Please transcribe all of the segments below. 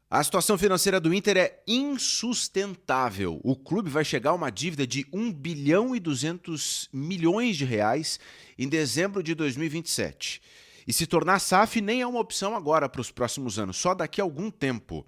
A situação financeira do Inter é insustentável. O clube vai chegar a uma dívida de 1 bilhão e 200 milhões de reais em dezembro de 2027. E se tornar SAF nem é uma opção agora para os próximos anos, só daqui a algum tempo.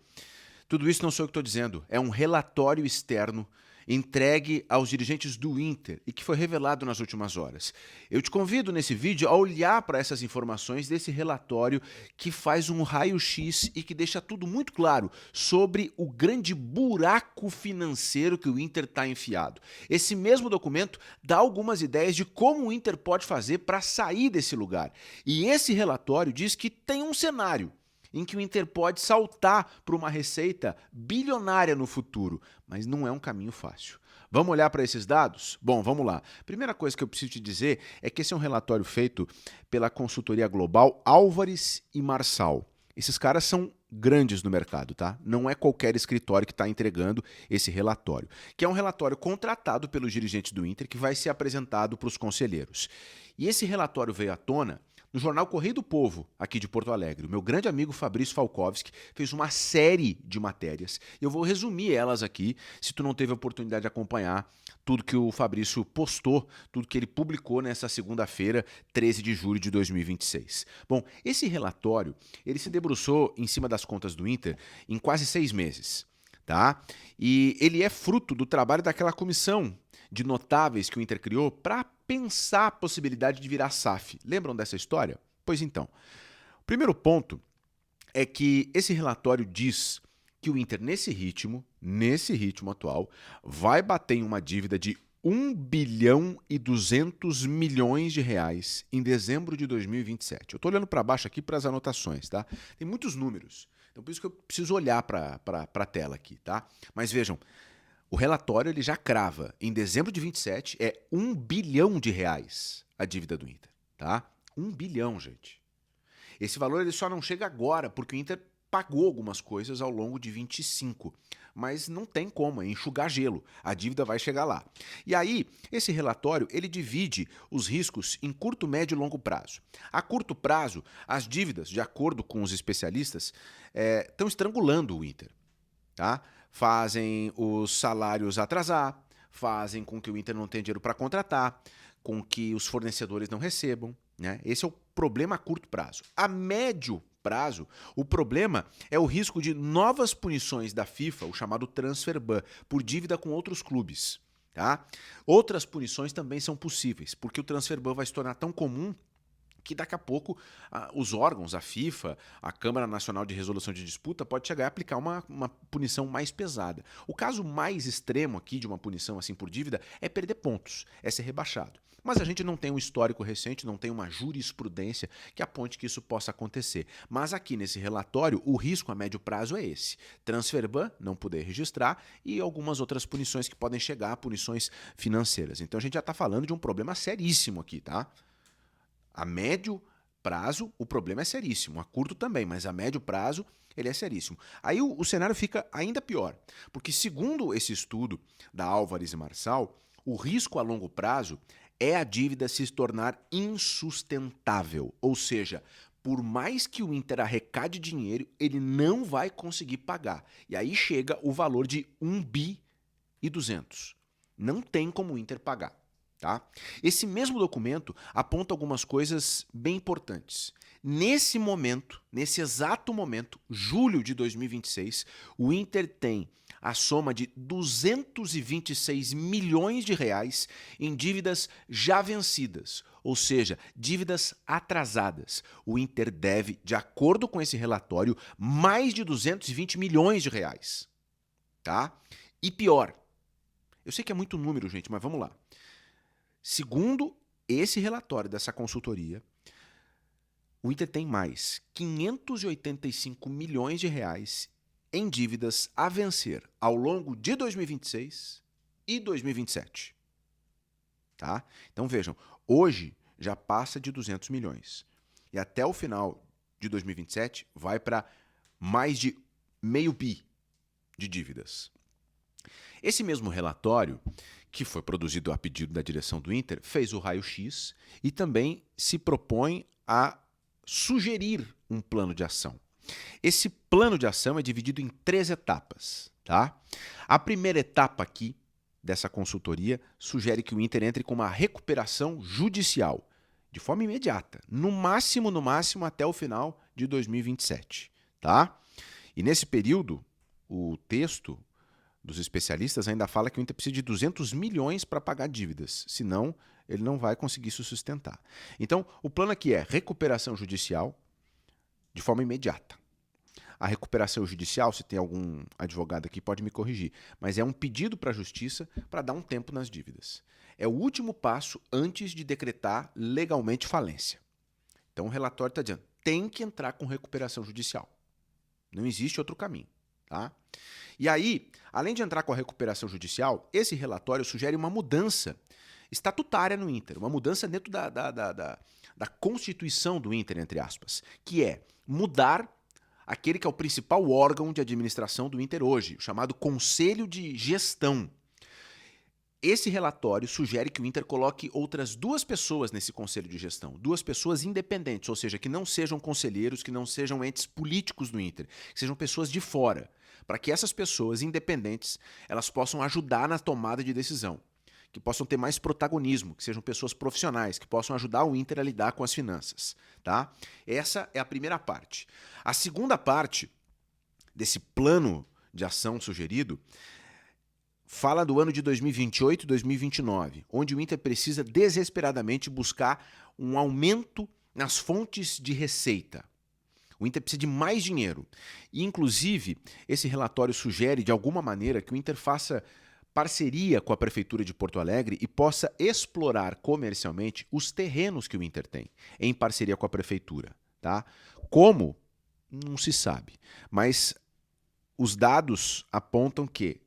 Tudo isso não sou eu que estou dizendo, é um relatório externo entregue aos dirigentes do Inter e que foi revelado nas últimas horas. Eu te convido nesse vídeo a olhar para essas informações desse relatório que faz um raio-x e que deixa tudo muito claro sobre o grande buraco financeiro que o Inter está enfiado. Esse mesmo documento dá algumas ideias de como o Inter pode fazer para sair desse lugar. E esse relatório diz que tem um cenário em que o Inter pode saltar para uma receita bilionária no futuro, mas não é um caminho fácil. Vamos olhar para esses dados? Bom, vamos lá. Primeira coisa que eu preciso te dizer é que esse é um relatório feito pela consultoria global Álvares e Marçal. Esses caras são grandes no mercado, tá? Não é qualquer escritório que está entregando esse relatório, que é um relatório contratado pelos dirigentes do Inter que vai ser apresentado para os conselheiros. E esse relatório veio à tona no jornal Correio do Povo, aqui de Porto Alegre. O meu grande amigo Fabrício Falkowski fez uma série de matérias. Eu vou resumir elas aqui, se tu não teve a oportunidade de acompanhar tudo que o Fabrício postou, tudo que ele publicou nessa segunda-feira, 13 de julho de 2026. Bom, esse relatório, ele se debruçou em cima das contas do Inter em quase 6 meses, tá? E ele é fruto do trabalho daquela comissão de notáveis que o Inter criou para pensar a possibilidade de virar SAF. Lembram dessa história? Pois então. O primeiro ponto é que esse relatório diz que o Inter, nesse ritmo atual, vai bater em uma dívida de 1 bilhão e 200 milhões de reais em dezembro de 2027. Eu estou olhando para baixo aqui para as anotações, tá? Tem muitos números, então por isso que eu preciso olhar para a tela aqui, tá? Mas vejam, o relatório ele já crava, em dezembro de 27 é 1 bilhão de reais a dívida do Inter, tá? 1 bilhão, gente. Esse valor ele só não chega agora, porque o Inter pagou algumas coisas ao longo de 25, mas não tem como, é enxugar gelo, a dívida vai chegar lá. E aí, esse relatório ele divide os riscos em curto, médio e longo prazo. A curto prazo, as dívidas, de acordo com os especialistas, estão estrangulando o Inter, tá? Fazem os salários atrasar, fazem com que o Inter não tenha dinheiro para contratar, com que os fornecedores não recebam, né? Esse é o problema a curto prazo. A médio prazo, o problema é o risco de novas punições da FIFA, o chamado transfer ban, por dívida com outros clubes, tá? Outras punições também são possíveis, porque o transfer ban vai se tornar tão comum que daqui a pouco os órgãos, a FIFA, a Câmara Nacional de Resolução de Disputa, pode chegar a aplicar uma punição mais pesada. O caso mais extremo aqui de uma punição assim por dívida é perder pontos, é ser rebaixado. Mas a gente não tem um histórico recente, não tem uma jurisprudência que aponte que isso possa acontecer. Mas aqui nesse relatório, o risco a médio prazo é esse. Transfer ban, não poder registrar, e algumas outras punições que podem chegar, punições financeiras. Então a gente já está falando de um problema seríssimo aqui, tá? A médio prazo, o problema é seríssimo. A curto também, mas a médio prazo, ele é seríssimo. Aí o cenário fica ainda pior, porque segundo esse estudo da Álvares e Marçal, o risco a longo prazo é a dívida se tornar insustentável. Ou seja, por mais que o Inter arrecade dinheiro, ele não vai conseguir pagar. E aí chega o valor de 1,2 bi. Não tem como o Inter pagar. Tá? Esse mesmo documento aponta algumas coisas bem importantes. Nesse momento, nesse exato momento, julho de 2026, o Inter tem a soma de 226 milhões de reais em dívidas já vencidas, ou seja, dívidas atrasadas. O Inter deve, de acordo com esse relatório, mais de 220 milhões de reais. Tá? E pior, eu sei que é muito número, gente, mas vamos lá. Segundo esse relatório dessa consultoria, o Inter tem mais 585 milhões de reais em dívidas a vencer ao longo de 2026 e 2027. Tá? Então vejam, hoje já passa de 200 milhões. E até o final de 2027 vai para mais de meio bi de dívidas. Esse mesmo relatório, que foi produzido a pedido da direção do Inter, fez o raio-x e também se propõe a sugerir um plano de ação. Esse plano de ação é dividido em 3 etapas, tá? A primeira etapa aqui dessa consultoria sugere que o Inter entre com uma recuperação judicial de forma imediata, no máximo até o final de 2027, tá? E nesse período, o texto dos especialistas ainda fala que o Inter precisa de 200 milhões para pagar dívidas, senão ele não vai conseguir se sustentar. Então, o plano aqui é recuperação judicial de forma imediata. A recuperação judicial, se tem algum advogado aqui, pode me corrigir, mas é um pedido para a justiça para dar um tempo nas dívidas. É o último passo antes de decretar legalmente falência. Então o relatório está dizendo, tem que entrar com recuperação judicial. Não existe outro caminho. Tá? E aí, além de entrar com a recuperação judicial, esse relatório sugere uma mudança estatutária no Inter, uma mudança dentro da constituição do Inter, entre aspas, que é mudar aquele que é o principal órgão de administração do Inter hoje, o chamado Conselho de Gestão. Esse relatório sugere que o Inter coloque outras 2 pessoas nesse Conselho de Gestão, 2 pessoas independentes, ou seja, que não sejam conselheiros, que não sejam entes políticos do Inter, que sejam pessoas de fora, para que essas pessoas independentes elas possam ajudar na tomada de decisão, que possam ter mais protagonismo, que sejam pessoas profissionais, que possam ajudar o Inter a lidar com as finanças. Tá? Essa é a primeira parte. A segunda parte desse plano de ação sugerido fala do ano de 2028 e 2029, onde o Inter precisa desesperadamente buscar um aumento nas fontes de receita. O Inter precisa de mais dinheiro. E, inclusive, esse relatório sugere, de alguma maneira, que o Inter faça parceria com a Prefeitura de Porto Alegre e possa explorar comercialmente os terrenos que o Inter tem, em parceria com a Prefeitura. Tá? Como? Não se sabe. Mas os dados apontam que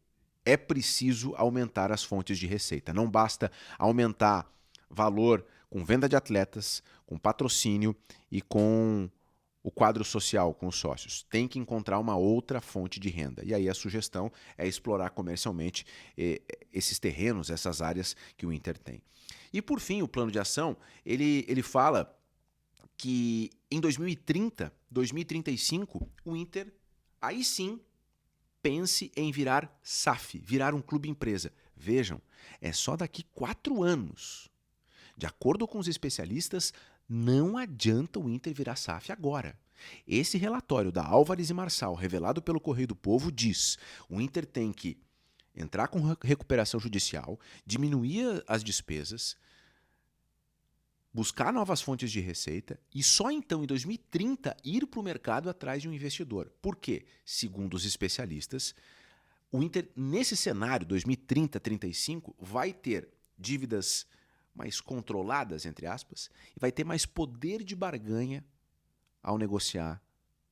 é preciso aumentar as fontes de receita. Não basta aumentar valor com venda de atletas, com patrocínio e com o quadro social com os sócios. Tem que encontrar uma outra fonte de renda. E aí a sugestão é explorar comercialmente esses terrenos, essas áreas que o Inter tem. E por fim, o plano de ação, ele fala que em 2030, 2035, o Inter, aí sim, pense em virar SAF, virar um clube empresa. Vejam, é só daqui 4 anos. De acordo com os especialistas, não adianta o Inter virar SAF agora. Esse relatório da Álvares e Marçal, revelado pelo Correio do Povo, diz que o Inter tem que entrar com recuperação judicial, diminuir as despesas, buscar novas fontes de receita e só então, em 2030, ir para o mercado atrás de um investidor. Por quê? Segundo os especialistas, o Inter, nesse cenário, 2030-35, vai ter dívidas mais controladas, entre aspas, e vai ter mais poder de barganha ao negociar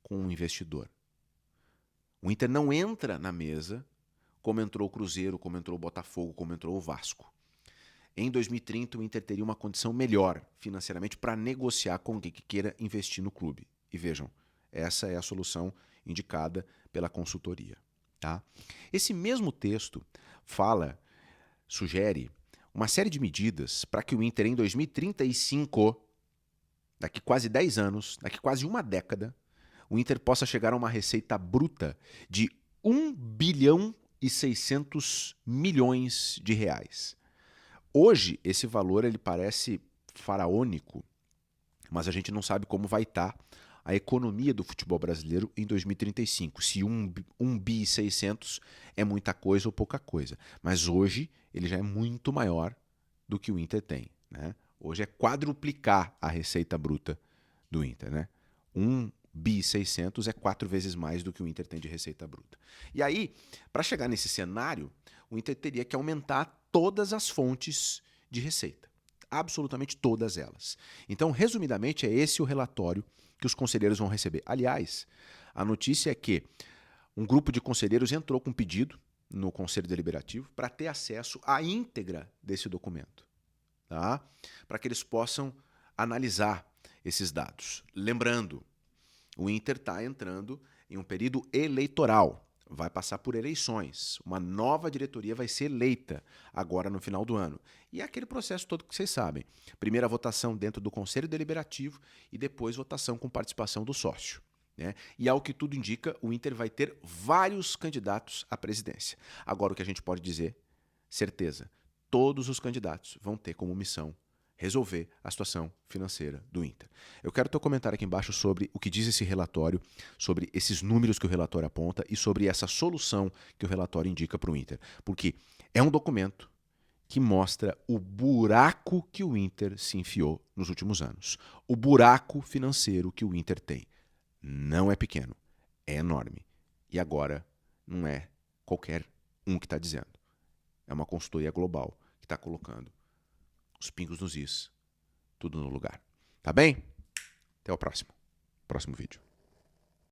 com um investidor. O Inter não entra na mesa como entrou o Cruzeiro, como entrou o Botafogo, como entrou o Vasco. Em 2030, o Inter teria uma condição melhor financeiramente para negociar com alguém que queira investir no clube. E vejam, essa é a solução indicada pela consultoria. Tá? Esse mesmo texto sugere uma série de medidas para que o Inter, em 2035, daqui quase 10 anos, daqui quase uma década, o Inter possa chegar a uma receita bruta de 1 bilhão e 600 milhões de reais. Hoje, esse valor ele parece faraônico, mas a gente não sabe como vai estar a economia do futebol brasileiro em 2035. Se 1 bi e 600 é muita coisa ou pouca coisa. Mas hoje ele já é muito maior do que o Inter tem. Né? Hoje é quadruplicar a receita bruta do Inter. Né? 1 bi e 600 é 4 vezes mais do que o Inter tem de receita bruta. E aí, para chegar nesse cenário, o Inter teria que aumentar todas as fontes de receita. Absolutamente todas elas. Então, resumidamente, é esse o relatório que os conselheiros vão receber. Aliás, a notícia é que um grupo de conselheiros entrou com um pedido no Conselho Deliberativo para ter acesso à íntegra desse documento, tá? Para que eles possam analisar esses dados. Lembrando, o Inter está entrando em um período eleitoral. Vai passar por eleições. Uma nova diretoria vai ser eleita agora no final do ano. E é aquele processo todo que vocês sabem. Primeira votação dentro do Conselho Deliberativo e depois votação com participação do sócio. né? E ao que tudo indica, o Inter vai ter vários candidatos à presidência. Agora, o que a gente pode dizer, certeza, todos os candidatos vão ter como missão resolver a situação financeira do Inter. Eu quero teu comentário aqui embaixo sobre o que diz esse relatório, sobre esses números que o relatório aponta e sobre essa solução que o relatório indica para o Inter. Porque é um documento que mostra o buraco que o Inter se enfiou nos últimos anos. O buraco financeiro que o Inter tem. Não é pequeno, é enorme. E agora não é qualquer um que está dizendo. É uma consultoria global que está colocando os pingos nos is, tudo no lugar. Tá bem? Até o próximo vídeo.